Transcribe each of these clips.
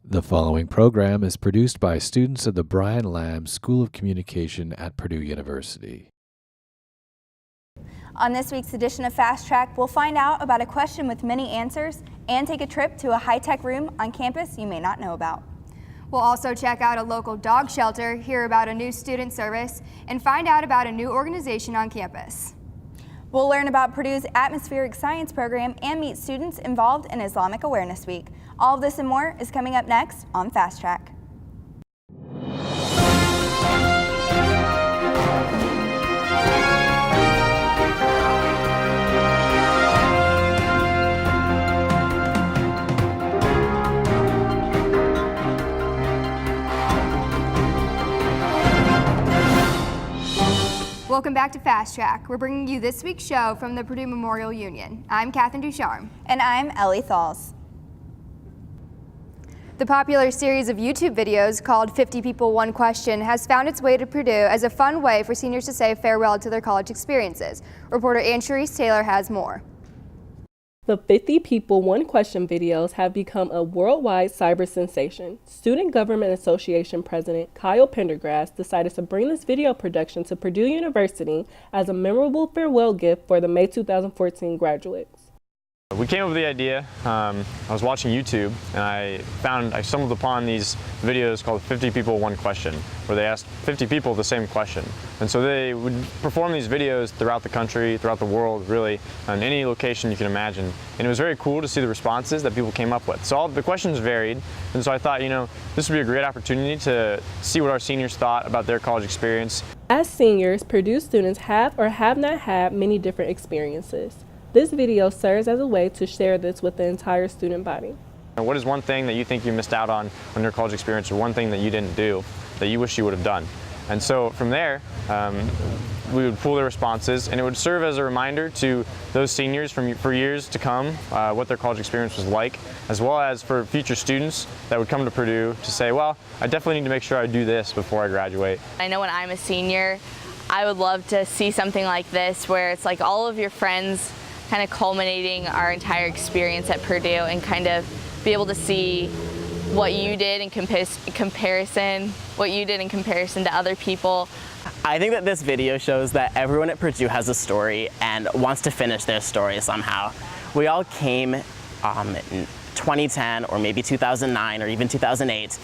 The following program is produced by students of the Brian Lamb School of Communication at Purdue University. On this week's edition of Fast Track, we'll find out about a question with many answers and take a trip to a high-tech room on campus you may not know about. We'll also check out a local dog shelter, hear about a new student service, and find out about a new organization on campus. We'll learn about Purdue's atmospheric science program and meet students involved in Islamic Awareness Week. All of this and more is coming up next on Fast Track. Welcome back to Fast Track. We're bringing you this week's show from the Purdue Memorial Union. I'm Katherine Ducharme. And I'm Ellie Thalls. The popular series of YouTube videos called 50 People, One Question has found its way to Purdue as a fun way for seniors to say farewell to their college experiences. Reporter Anne-Charisse Taylor has more. The 50 People, One Question videos have become a worldwide cyber sensation. Student Government Association President Kyle Pendergrass decided to bring this video production to Purdue University as a memorable farewell gift for the May 2014 graduates. We came up with the idea, I was watching YouTube and I stumbled upon these videos called 50 People, One Question, where they asked 50 people the same question. And so they would perform these videos throughout the country, throughout the world, really, in any location you can imagine. And it was very cool to see the responses that people came up with. So all the questions varied, and so I thought, this would be a great opportunity to see what our seniors thought about their college experience. As seniors, Purdue students have or have not had many different experiences. This video serves as a way to share this with the entire student body. What is one thing that you think you missed out on your college experience, or one thing that you didn't do that you wish you would have done? And so from there, we would pull their responses, and it would serve as a reminder to those seniors for years to come what their college experience was like, as well as for future students that would come to Purdue to say, well, I definitely need to make sure I do this before I graduate. I know when I'm a senior, I would love to see something like this where it's like all of your friends kind of culminating our entire experience at Purdue and kind of be able to see what you did in comparison to other people. I think that this video shows that everyone at Purdue has a story and wants to finish their story somehow. We all came in 2010 or maybe 2009 or even 2008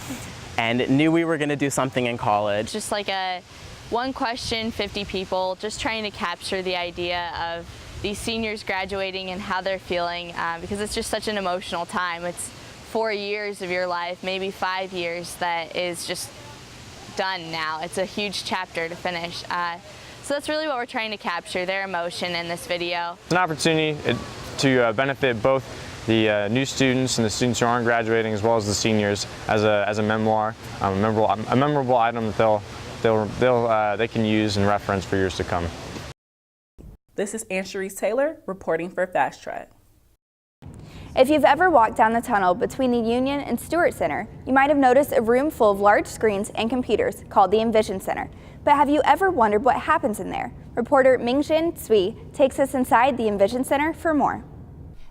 and knew we were going to do something in college. Just like a one question, 50 people, just trying to capture the idea of these seniors graduating and how they're feeling, because it's just such an emotional time. It's 4 years of your life, maybe 5 years, that is just done now. It's a huge chapter to finish. So that's really what we're trying to capture, their emotion in this video. It's an opportunity to benefit both the new students and the students who aren't graduating, as well as the seniors, as a memoir, a memorable item that they can use and reference for years to come. This is Anne-Charisse Taylor reporting for Fast Track. If you've ever walked down the tunnel between the Union and Stewart Center, you might have noticed a room full of large screens and computers called the Envision Center. But have you ever wondered what happens in there? Reporter Mingjin Cui takes us inside the Envision Center for more.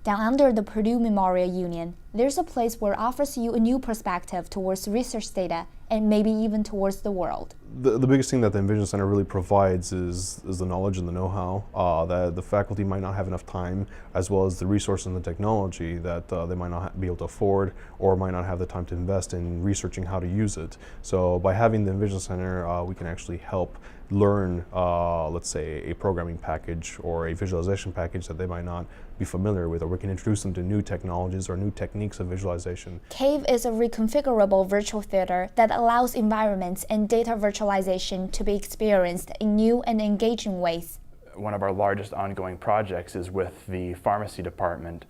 Down under the Purdue Memorial Union, there's a place where it offers you a new perspective towards research data and maybe even towards the world. The biggest thing that the Envision Center really provides is the knowledge and the know-how that the faculty might not have enough time, as well as the resources and the technology that they might not be able to afford or might not have the time to invest in researching how to use it. So by having the Envision Center, we can actually help learn, let's say, a programming package or a visualization package that they might not be familiar with, or we can introduce them to new technologies or new techniques of visualization. CAVE is a reconfigurable virtual theater that allows environments and data virtualization to be experienced in new and engaging ways. One of our largest ongoing projects is with the pharmacy department.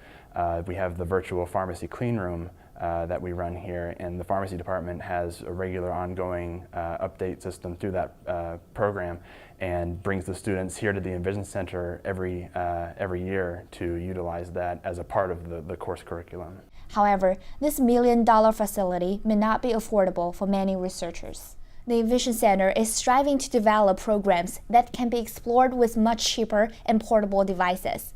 We have the virtual pharmacy clean room that we run here, and the pharmacy department has a regular ongoing update system through that program, and brings the students here to the Envision Center every year to utilize that as a part of the course curriculum. However, this $1 million facility may not be affordable for many researchers. The Envision Center is striving to develop programs that can be explored with much cheaper and portable devices.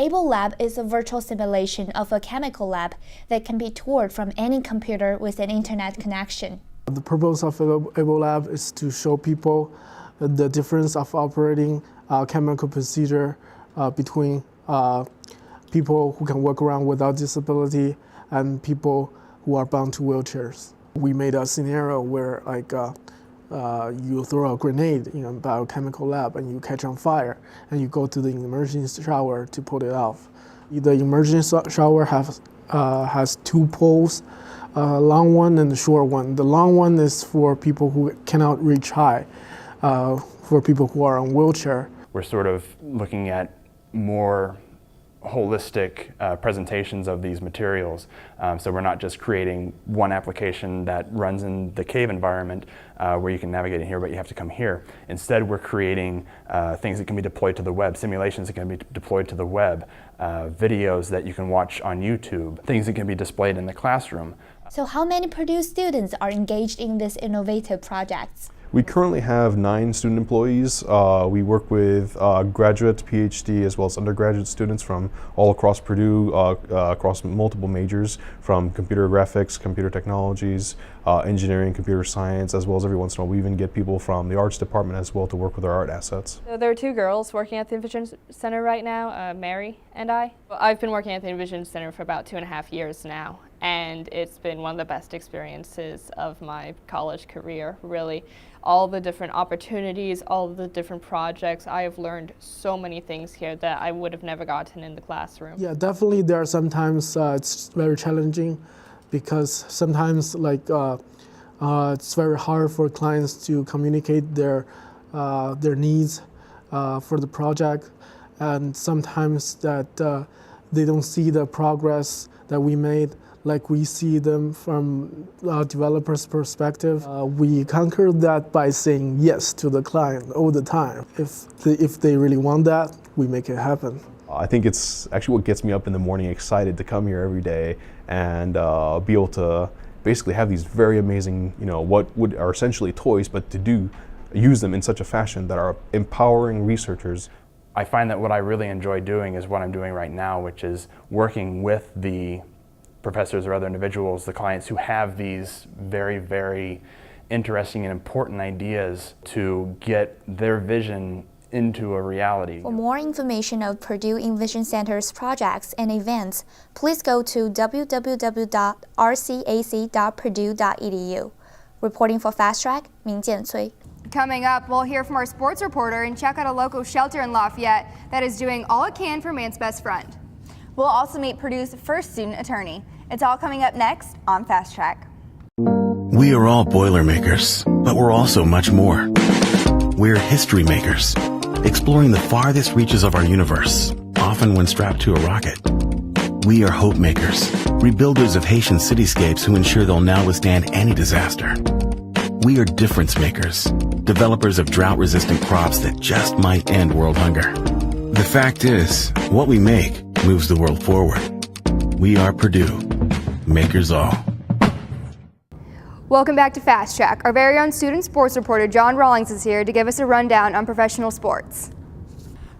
Able Lab is a virtual simulation of a chemical lab that can be toured from any computer with an internet connection. The purpose of Able Lab is to show people the difference of operating chemical procedure between people who can walk around without disability and people who are bound to wheelchairs. We made a scenario where you throw a grenade in a biochemical lab and you catch on fire and you go to the emergency shower to put it off. The emergency shower has two poles, a long one and a short one. The long one is for people who cannot reach high, for people who are on wheelchair. We're sort of looking at more holistic presentations of these materials. So we're not just creating one application that runs in the cave environment where you can navigate in here, but you have to come here. Instead, we're creating things that can be deployed to the web, simulations that can be deployed to the web, videos that you can watch on YouTube, things that can be displayed in the classroom. So how many Purdue students are engaged in these innovative projects? We currently have 9 student employees. We work with graduate, PhD, as well as undergraduate students from all across Purdue, across multiple majors, from computer graphics, computer technologies, engineering, computer science, as well as every once in a while we even get people from the arts department as well to work with our art assets. So there are 2 girls working at the Envision Center right now, Mary and I. Well, I've been working at the Envision Center for about 2.5 years now, and it's been one of the best experiences of my college career, really. All the different opportunities, all the different projects. I have learned so many things here that I would have never gotten in the classroom. Yeah, definitely there are sometimes it's very challenging because sometimes it's very hard for clients to communicate their needs for the project, and sometimes that they don't see the progress that we made like we see them from a developer's perspective. We conquer that by saying yes to the client all the time. If they really want that, we make it happen. I think it's actually what gets me up in the morning excited to come here every day and be able to basically have these very amazing, what are essentially toys, but to use them in such a fashion that are empowering researchers. I find that what I really enjoy doing is what I'm doing right now, which is working with the professors or other individuals, the clients who have these very, very interesting and important ideas to get their vision into a reality. For more information of Purdue Envision Center's projects and events, please go to www.rcac.purdue.edu. Reporting for Fast Track, Mingjian Cui. Coming up, we'll hear from our sports reporter and check out a local shelter in Lafayette that is doing all it can for man's best friend. We'll also meet Purdue's first student attorney. It's all coming up next on Fast Track. We are all Boilermakers, but we're also much more. We're history makers, exploring the farthest reaches of our universe, often when strapped to a rocket. We are hope makers, rebuilders of Haitian cityscapes who ensure they'll now withstand any disaster. We are difference makers, developers of drought-resistant crops that just might end world hunger. The fact is, what we make moves the world forward. We are Purdue, makers all. Welcome back to Fast Track. Our very own student sports reporter John Rawlings is here to give us a rundown on professional sports.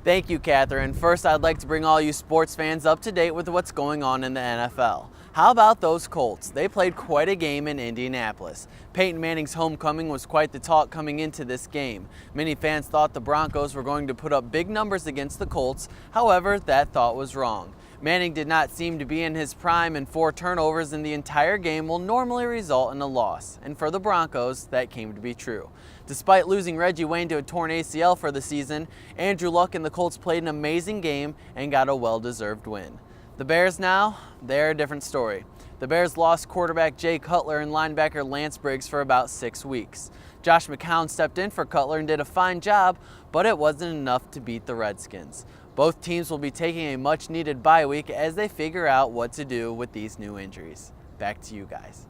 Thank you, Catherine. First, I'd like to bring all you sports fans up to date with what's going on in the NFL. How about those Colts? They played quite a game in Indianapolis. Peyton Manning's homecoming was quite the talk coming into this game. Many fans thought the Broncos were going to put up big numbers against the Colts. However, that thought was wrong. Manning did not seem to be in his prime, and 4 turnovers in the entire game will normally result in a loss. And for the Broncos, that came to be true. Despite losing Reggie Wayne to a torn ACL for the season, Andrew Luck and the Colts played an amazing game and got a well-deserved win. The Bears now, they're a different story. The Bears lost quarterback Jay Cutler and linebacker Lance Briggs for about 6 weeks. Josh McCown stepped in for Cutler and did a fine job, but it wasn't enough to beat the Redskins. Both teams will be taking a much-needed bye week as they figure out what to do with these new injuries. Back to you guys.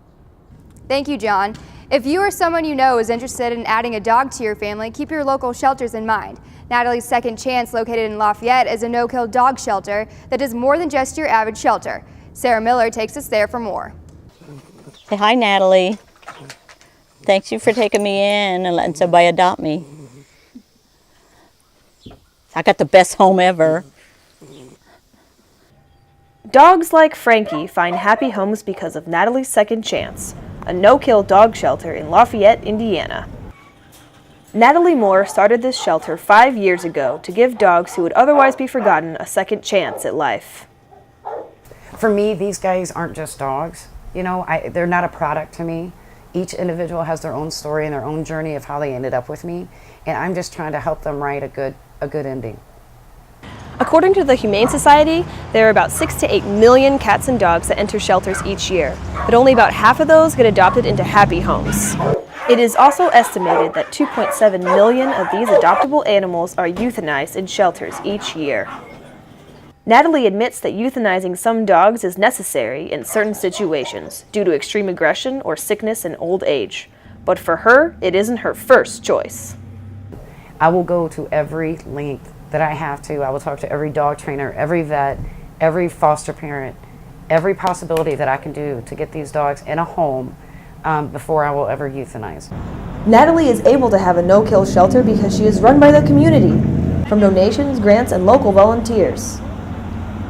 Thank you, John. If you or someone you know is interested in adding a dog to your family, keep your local shelters in mind. Natalie's Second Chance, located in Lafayette, is a no-kill dog shelter that does more than just your average shelter. Sarah Miller takes us there for more. Say hi, Natalie. Thanks you for taking me in and letting somebody adopt me. I got the best home ever. Dogs like Frankie find happy homes because of Natalie's Second Chance, a no-kill dog shelter in Lafayette, Indiana. Natalie Moore started this shelter 5 years ago to give dogs who would otherwise be forgotten a second chance at life. For me, these guys aren't just dogs. You know, they're not a product to me. Each individual has their own story and their own journey of how they ended up with me, and I'm just trying to help them write a good ending. According to the Humane Society, there are about 6 to 8 million cats and dogs that enter shelters each year, but only about half of those get adopted into happy homes. It is also estimated that 2.7 million of these adoptable animals are euthanized in shelters each year. Natalie admits that euthanizing some dogs is necessary in certain situations due to extreme aggression or sickness and old age, but for her, it isn't her first choice. I will go to every length that I have to. I will talk to every dog trainer, every vet, every foster parent, every possibility that I can do to get these dogs in a home before I will ever euthanize. Natalie is able to have a no-kill shelter because she is run by the community, from donations, grants, and local volunteers.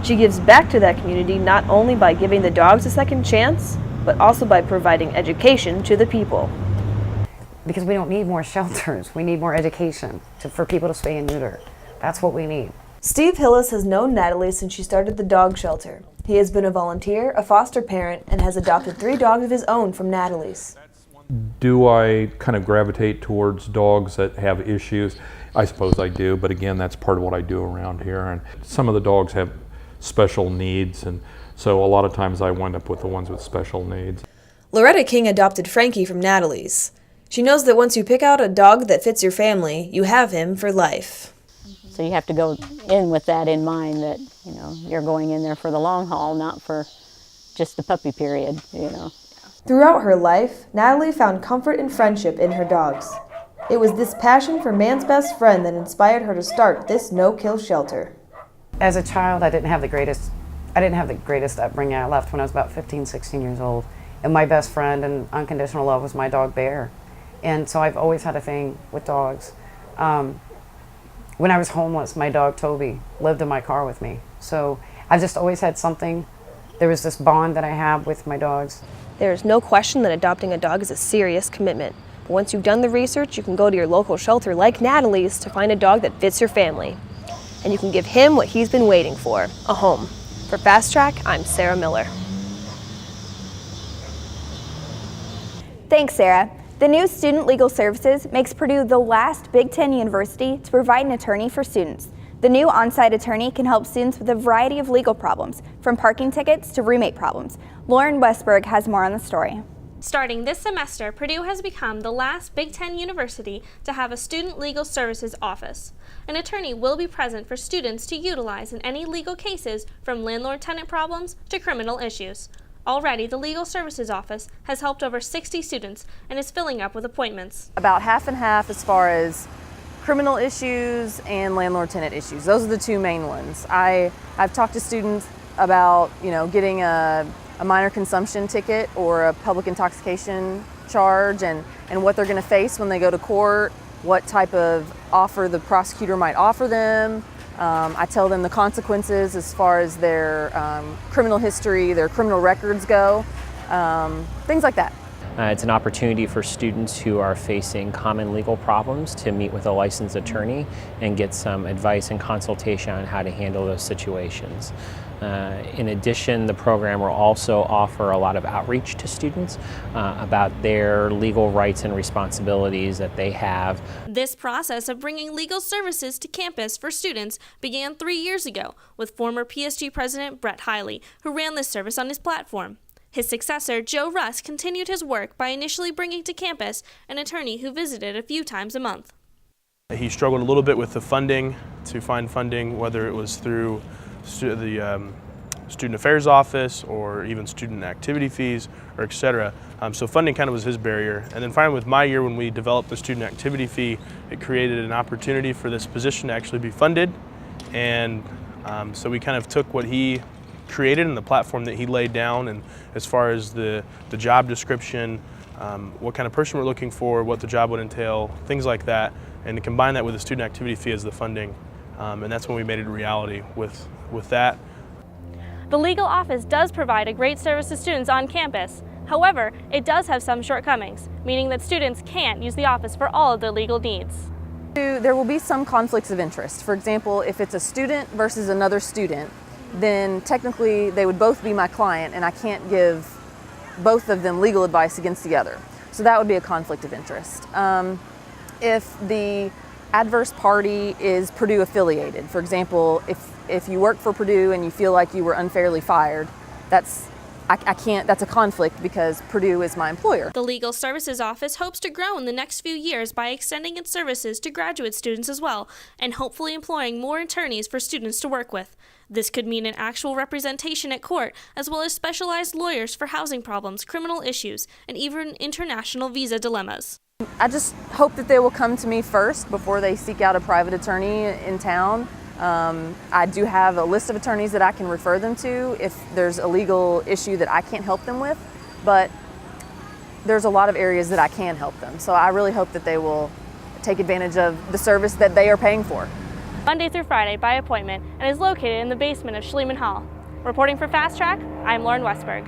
She gives back to that community not only by giving the dogs a second chance, but also by providing education to the people. Because we don't need more shelters, we need more education for people to spay and neuter. That's what we need. Steve Hillis has known Natalie since she started the dog shelter. He has been a volunteer, a foster parent, and has adopted 3 dogs of his own from Natalie's. Do I kind of gravitate towards dogs that have issues? I suppose I do, but again, that's part of what I do around here. And some of the dogs have special needs, and so a lot of times I wind up with the ones with special needs. Loretta King adopted Frankie from Natalie's. She knows that once you pick out a dog that fits your family, you have him for life. So you have to go in with that in mind, that, you know, you're going in there for the long haul, not for just the puppy period, you know. Throughout her life, Natalie found comfort and friendship in her dogs. It was this passion for man's best friend that inspired her to start this no-kill shelter. As a child, I didn't have the greatest upbringing. I left when I was about 15, 16 years old. And my best friend and unconditional love was my dog Bear. And so I've always had a thing with dogs. When I was homeless, my dog Toby lived in my car with me. So I've just always had something. There was this bond that I have with my dogs. There is no question that adopting a dog is a serious commitment. But once you've done the research, you can go to your local shelter like Natalie's to find a dog that fits your family. And you can give him what he's been waiting for, a home. For Fast Track, I'm Sarah Miller. Thanks, Sarah. The new Student Legal Services makes Purdue the last Big Ten university to provide an attorney for students. The new on-site attorney can help students with a variety of legal problems, from parking tickets to roommate problems. Lauren Westberg has more on the story. Starting this semester, Purdue has become the last Big Ten university to have a Student Legal Services office. An attorney will be present for students to utilize in any legal cases, from landlord-tenant problems to criminal issues. Already, the Legal Services Office has helped over 60 students and is filling up with appointments. About half and half as far as criminal issues and landlord-tenant issues. Those are the 2 main ones. I've talked to students about, getting a minor consumption ticket or a public intoxication charge and what they're going to face when they go to court, what type of offer the prosecutor might offer them. I tell them the consequences as far as their criminal history, their criminal records go, things like that. It's an opportunity for students who are facing common legal problems to meet with a licensed attorney and get some advice and consultation on how to handle those situations. In addition, the program will also offer a lot of outreach to students about their legal rights and responsibilities that they have. This process of bringing legal services to campus for students began 3 years ago with former PSG President Brett Hiley, who ran this service on his platform. His successor, Joe Russ, continued his work by initially bringing to campus an attorney who visited a few times a month. He struggled a little bit with the funding, to find funding, whether it was through the Student Affairs Office or even student activity fees, or et cetera. So funding kind of was his barrier. And then finally with my year, when we developed the student activity fee, it created an opportunity for this position to actually be funded. And so we kind of took what he created and the platform that he laid down, and as far as the job description, what kind of person we're looking for, what the job would entail, things like that, and to combine that with the student activity fee as the funding. And that's when we made it a reality with that. The legal office does provide a great service to students on campus. However, it does have some shortcomings, meaning that students can't use the office for all of their legal needs. There will be some conflicts of interest. For example, if it's a student versus another student, then technically they would both be my client and I can't give both of them legal advice against the other. So that would be a conflict of interest. If the adverse party is Purdue affiliated, for example, if you work for Purdue and you feel like you were unfairly fired, that's a conflict because Purdue is my employer. The Legal Services Office hopes to grow in the next few years by extending its services to graduate students as well, and hopefully employing more attorneys for students to work with. This could mean an actual representation at court, as well as specialized lawyers for housing problems, criminal issues, and even international visa dilemmas. I just hope that they will come to me first before they seek out a private attorney in town. I do have a list of attorneys that I can refer them to if there's a legal issue that I can't help them with, but there's a lot of areas that I can help them. So I really hope that they will take advantage of the service that they are paying for. Monday through Friday by appointment, and is located in the basement of Schliemann Hall. Reporting for Fast Track, I'm Lauren Westberg.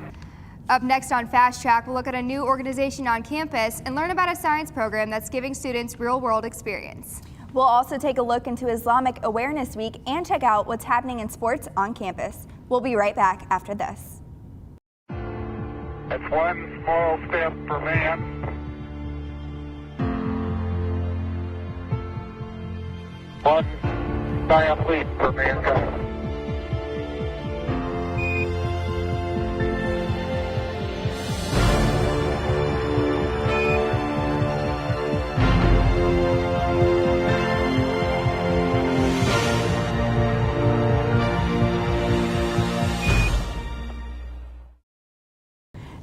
Up next on Fast Track, we'll look at a new organization on campus and learn about a science program that's giving students real-world experience. We'll also take a look into Islamic Awareness Week and check out what's happening in sports on campus. We'll be right back after this. It's one small step for man, one giant leap for mankind.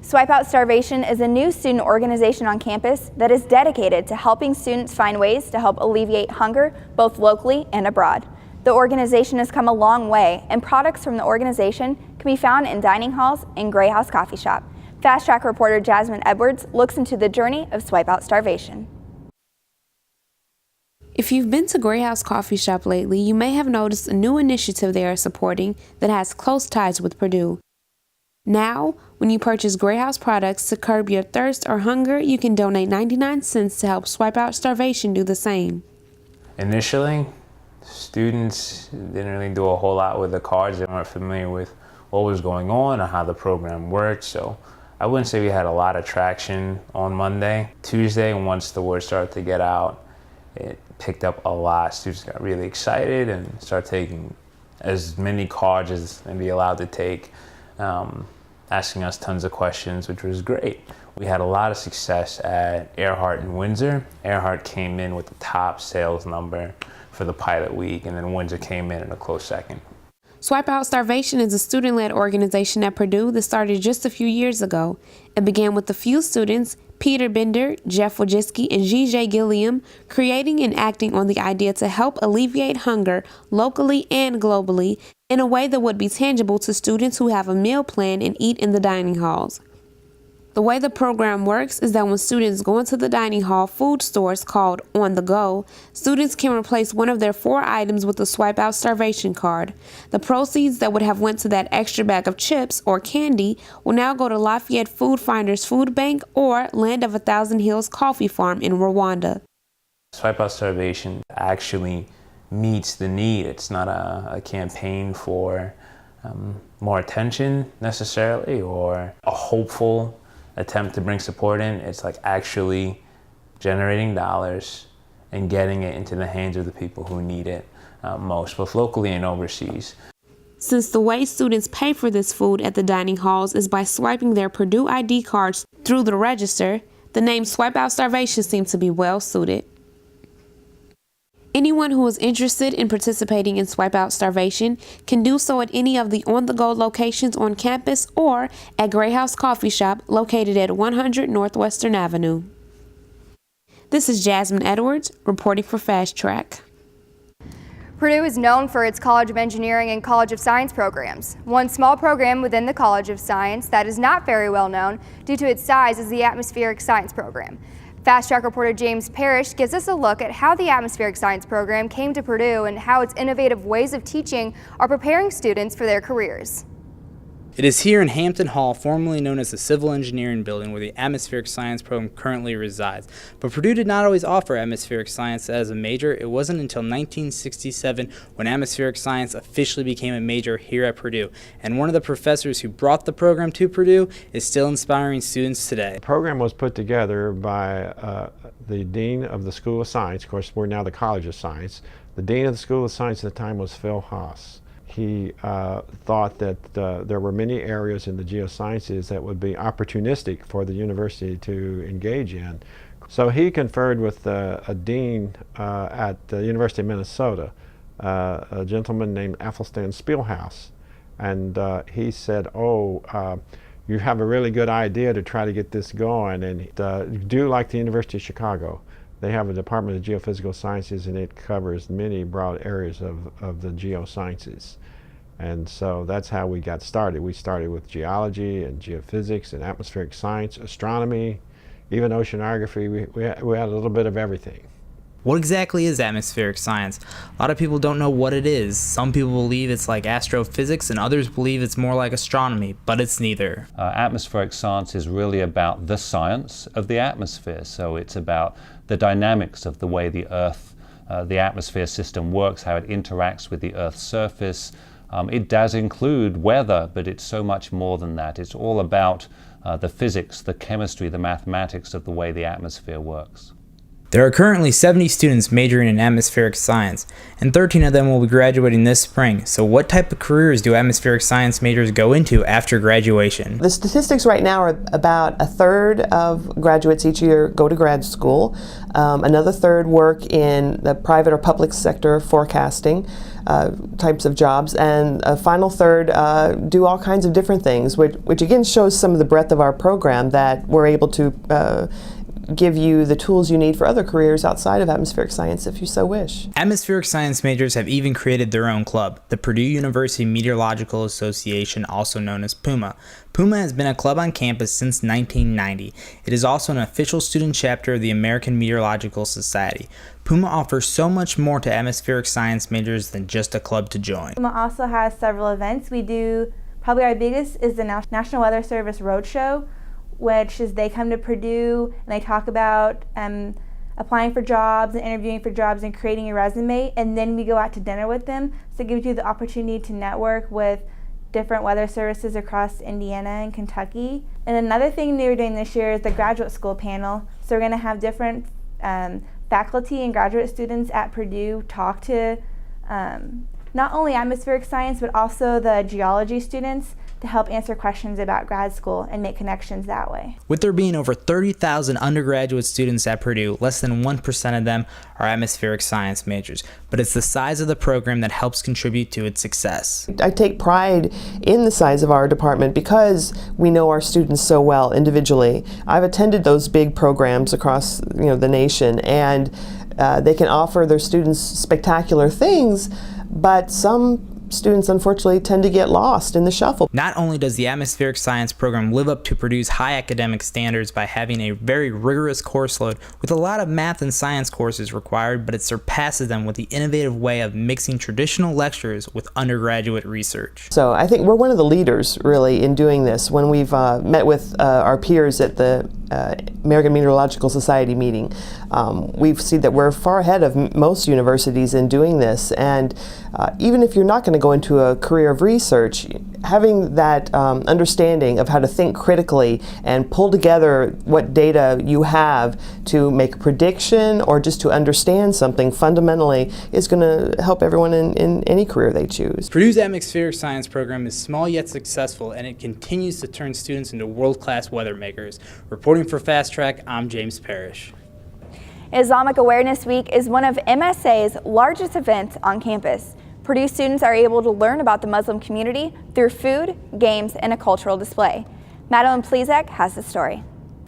Swipe Out Starvation is a new student organization on campus that is dedicated to helping students find ways to help alleviate hunger both locally and abroad. The organization has come a long way, and products from the organization can be found in dining halls and Grey House Coffee Shop. Fast Track reporter Jasmine Edwards looks into the journey of Swipe Out Starvation. If you've been to Grey House Coffee Shop lately, you may have noticed a new initiative they are supporting that has close ties with Purdue. Now, when you purchase Grey House products to curb your thirst or hunger, you can donate 99 cents to help Swipe Out Starvation do the same. Initially, students didn't really do a whole lot with the cards. They weren't familiar with what was going on or how the program worked, so I wouldn't say we had a lot of traction on Monday. Tuesday, once the word started to get out, it picked up a lot. Students got really excited and started taking as many cards as they'd be allowed to take. Asking us tons of questions, which was great. We had a lot of success at Earhart and Windsor. Earhart came in with the top sales number for the pilot week, and then Windsor came in a close second. Swipe Out Starvation is a student-led organization at Purdue that started just a few years ago. It began with a few students, Peter Bender, Jeff Wojcicki, and G.J. Gilliam, creating and acting on the idea to help alleviate hunger locally and globally in a way that would be tangible to students who have a meal plan and eat in the dining halls. The way the program works is that when students go into the dining hall food stores called On the Go, students can replace one of their 4 items with a Swipe Out Starvation card. The proceeds that would have went to that extra bag of chips or candy will now go to Lafayette Food Finders Food Bank or Land of a Thousand Hills Coffee Farm in Rwanda. Swipe Out Starvation actually meets the need. It's not a campaign for more attention necessarily or a hopeful attempt to bring support in. It's like actually generating dollars and getting it into the hands of the people who need it most, both locally and overseas. Since the way students pay for this food at the dining halls is by swiping their Purdue ID cards through the register, the name Swipe Out Starvation seems to be well suited. Anyone who is interested in participating in Swipe Out Starvation can do so at any of the on-the-go locations on campus or at Grey House Coffee Shop located at 100 Northwestern Avenue. This is Jasmine Edwards reporting for Fast Track. Purdue is known for its College of Engineering and College of Science programs. One small program within the College of Science that is not very well known due to its size is the Atmospheric Science program. Fast Track reporter James Parrish gives us a look at how the Atmospheric Science program came to Purdue and how its innovative ways of teaching are preparing students for their careers. It is here in Hampton Hall, formerly known as the Civil Engineering Building, where the Atmospheric Science program currently resides. But Purdue did not always offer atmospheric science as a major. It wasn't until 1967 when atmospheric science officially became a major here at Purdue. And one of the professors who brought the program to Purdue is still inspiring students today. The program was put together by the Dean of the School of Science. Of course, we're now the College of Science. The Dean of the School of Science at the time was Phil Haas. He thought that there were many areas in the geosciences that would be opportunistic for the university to engage in. So he conferred with a dean at the University of Minnesota, a gentleman named Athelstan Spielhaus. And he said, you have a really good idea to try to get this going, and do like the University of Chicago. They have a Department of Geophysical Sciences, and it covers many broad areas of the geosciences. And so that's how we got started. We started with geology and geophysics and atmospheric science, astronomy, even oceanography. We had a little bit of everything. What exactly is atmospheric science? A lot of people don't know what it is. Some people believe it's like astrophysics, and others believe it's more like astronomy, but it's neither. Atmospheric science is really about the science of the atmosphere. So it's about the dynamics of the way the Earth, the atmosphere system works, how it interacts with the Earth's surface. It does include weather, but it's so much more than that. It's all about the physics, the chemistry, the mathematics of the way the atmosphere works. There are currently 70 students majoring in atmospheric science, and 13 of them will be graduating this spring. So what type of careers do atmospheric science majors go into after graduation? The statistics right now are about a third of graduates each year go to grad school. Another third work in the private or public sector forecasting types of jobs, and a final third do all kinds of different things, which again shows some of the breadth of our program, that we're able to give you the tools you need for other careers outside of atmospheric science if you so wish. Atmospheric science majors have even created their own club, the Purdue University Meteorological Association, also known as PUMA. PUMA has been a club on campus since 1990. It is also an official student chapter of the American Meteorological Society. PUMA offers so much more to atmospheric science majors than just a club to join. PUMA also has several events. We do, probably our biggest is the National Weather Service Roadshow, which is they come to Purdue and they talk about applying for jobs and interviewing for jobs and creating a resume, and then we go out to dinner with them. So it gives you the opportunity to network with different weather services across Indiana and Kentucky. And another thing we're doing this year is the graduate school panel. So we're going to have different faculty and graduate students at Purdue talk to not only atmospheric science, but also the geology students, to help answer questions about grad school and make connections that way. With there being over 30,000 undergraduate students at Purdue, less than 1% of them are atmospheric science majors, but it's the size of the program that helps contribute to its success. I take pride in the size of our department because we know our students so well individually. I've attended those big programs across the nation, and they can offer their students spectacular things, but some students unfortunately tend to get lost in the shuffle. Not only does the atmospheric science program live up to Purdue's high academic standards by having a very rigorous course load with a lot of math and science courses required, but it surpasses them with the innovative way of mixing traditional lectures with undergraduate research. So I think we're one of the leaders really in doing this. When we've met with our peers at the American Meteorological Society meeting, we've seen that we're far ahead of most universities in doing this, and even if you're not going to go into a career of research, having that understanding of how to think critically and pull together what data you have to make a prediction or just to understand something fundamentally is going to help everyone in any career they choose. Purdue's atmospheric science program is small yet successful, and it continues to turn students into world-class weather makers. Reporting for Fast Track, I'm James Parrish. Islamic Awareness Week is one of MSA's largest events on campus. Purdue students are able to learn about the Muslim community through food, games, and a cultural display. Madeline Plezak has the story.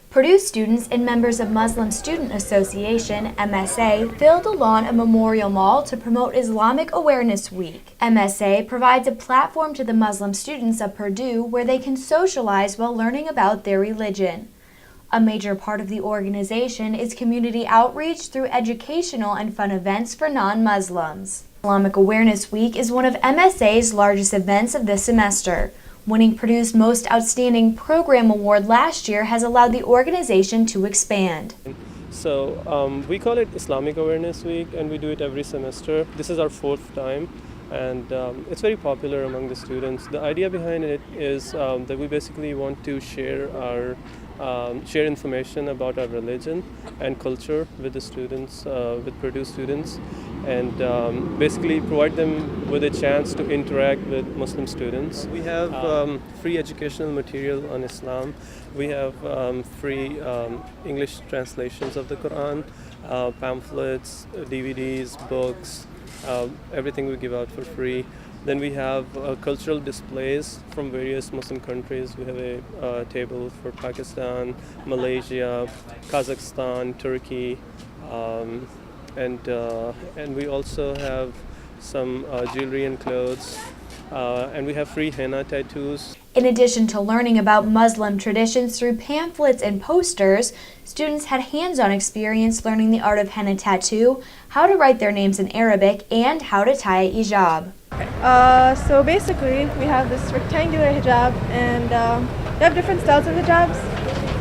Purdue students and members of Muslim Student Association, MSA, filled the lawn of Memorial Mall to promote Islamic Awareness Week. MSA provides a platform to the Muslim students of Purdue where they can socialize while learning about their religion. A major part of the organization is community outreach through educational and fun events for non-Muslims. Islamic Awareness Week is one of MSA's largest events of this semester. Winning Purdue's Most Outstanding Program Award last year has allowed the organization to expand. So we call it Islamic Awareness Week, and we do it every semester. This is our 4th time, and it's very popular among the students. The idea behind it is that we basically want to share information about our religion and culture with the students, with Purdue students, and basically provide them with a chance to interact with Muslim students. We have free educational material on Islam. We have free English translations of the Quran, pamphlets, DVDs, books, everything we give out for free. Then we have cultural displays from various Muslim countries. We have a table for Pakistan, Malaysia, Kazakhstan, Turkey, and we also have some jewelry and clothes, and we have free henna tattoos. In addition to learning about Muslim traditions through pamphlets and posters, students had hands-on experience learning the art of henna tattoo, how to write their names in Arabic, and how to tie a hijab. So basically, we have this rectangular hijab, and we have different styles of hijabs.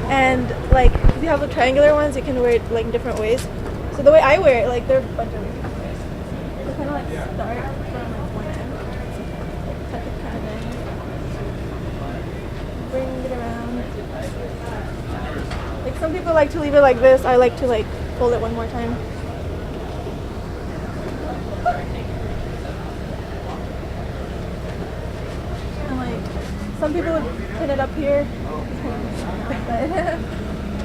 And like, if you have the triangular ones, you can wear it like in different ways. So the way I wear it, like there are a bunch of different ways. So kind of like start from like one end, tuck it kind of thing, bring it around. Like some people like to leave it like this. I like to like fold it one more time. Some people would pin it up here,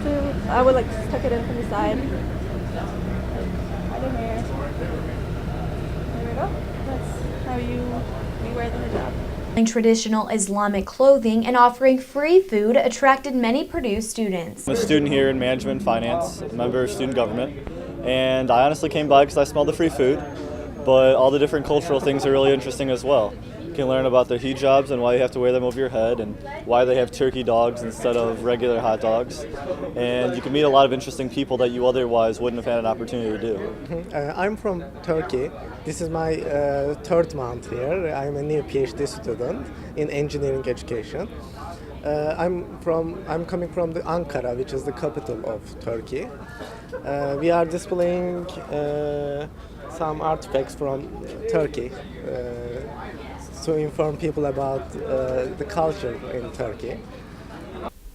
so I would like tuck it in from the side. Right in here. There we go. That's how we wear the hijab. Traditional Islamic clothing and offering free food attracted many Purdue students. I'm a student here in management and finance, a member of student government, and I honestly came by because I smelled the free food, but all the different cultural things are really interesting as well. You can learn about their hijabs and why you have to wear them over your head, and why they have turkey dogs instead of regular hot dogs. And you can meet a lot of interesting people that you otherwise wouldn't have had an opportunity to do. I'm from Turkey. This is my 3rd month here. I'm a new PhD student in engineering education. I'm coming from the Ankara, which is the capital of Turkey. We are displaying some artifacts from Turkey to inform people about the culture in Turkey.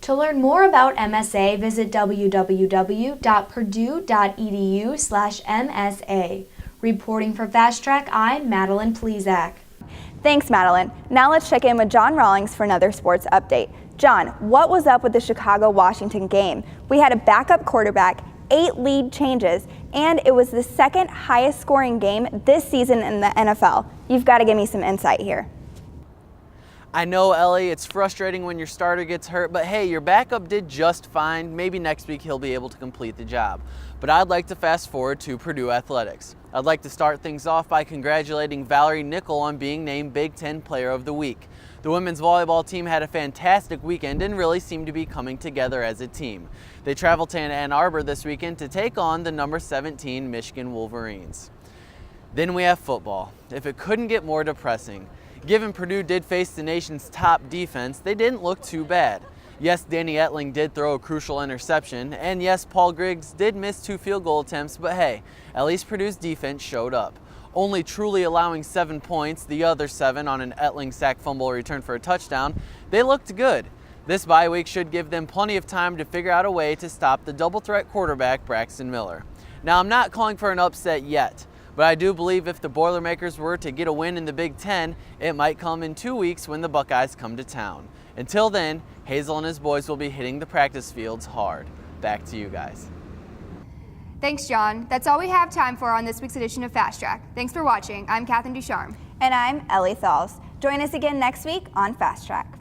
To learn more about MSA, visit www.purdue.edu/MSA. Reporting for Fast Track, I'm Madeline Plezak. Thanks, Madeline. Now let's check in with John Rawlings for another sports update. John, what was up with the Chicago-Washington game? We had a backup quarterback, 8 lead changes, and it was the 2nd highest scoring game this season in the NFL. You've got to give me some insight here. I know, Ellie, it's frustrating when your starter gets hurt, but hey, your backup did just fine. Maybe next week he'll be able to complete the job. But I'd like to fast forward to Purdue athletics. I'd like to start things off by congratulating Valerie on being named Big Ten Player of the Week. The women's volleyball team had a fantastic weekend and really seemed to be coming together as a team. They traveled to Ann Arbor this weekend to take on the number 17 Michigan Wolverines. Then we have football. If it couldn't get more depressing. Given Purdue did face the nation's top defense, they didn't look too bad. Yes, Danny Etling did throw a crucial interception, and yes, Paul Griggs did miss 2 field goal attempts, but hey, at least Purdue's defense showed up. Only truly allowing 7 points, the other 7 on an Etling sack fumble return for a touchdown, they looked good. This bye week should give them plenty of time to figure out a way to stop the double threat quarterback Braxton Miller. Now, I'm not calling for an upset yet, but I do believe if the Boilermakers were to get a win in the Big Ten, it might come in 2 weeks when the Buckeyes come to town. Until then, Hazel and his boys will be hitting the practice fields hard. Back to you guys. Thanks, John. That's all we have time for on this week's edition of Fast Track. Thanks for watching. I'm Katherine Ducharme. And I'm Ellie Thalls. Join us again next week on Fast Track.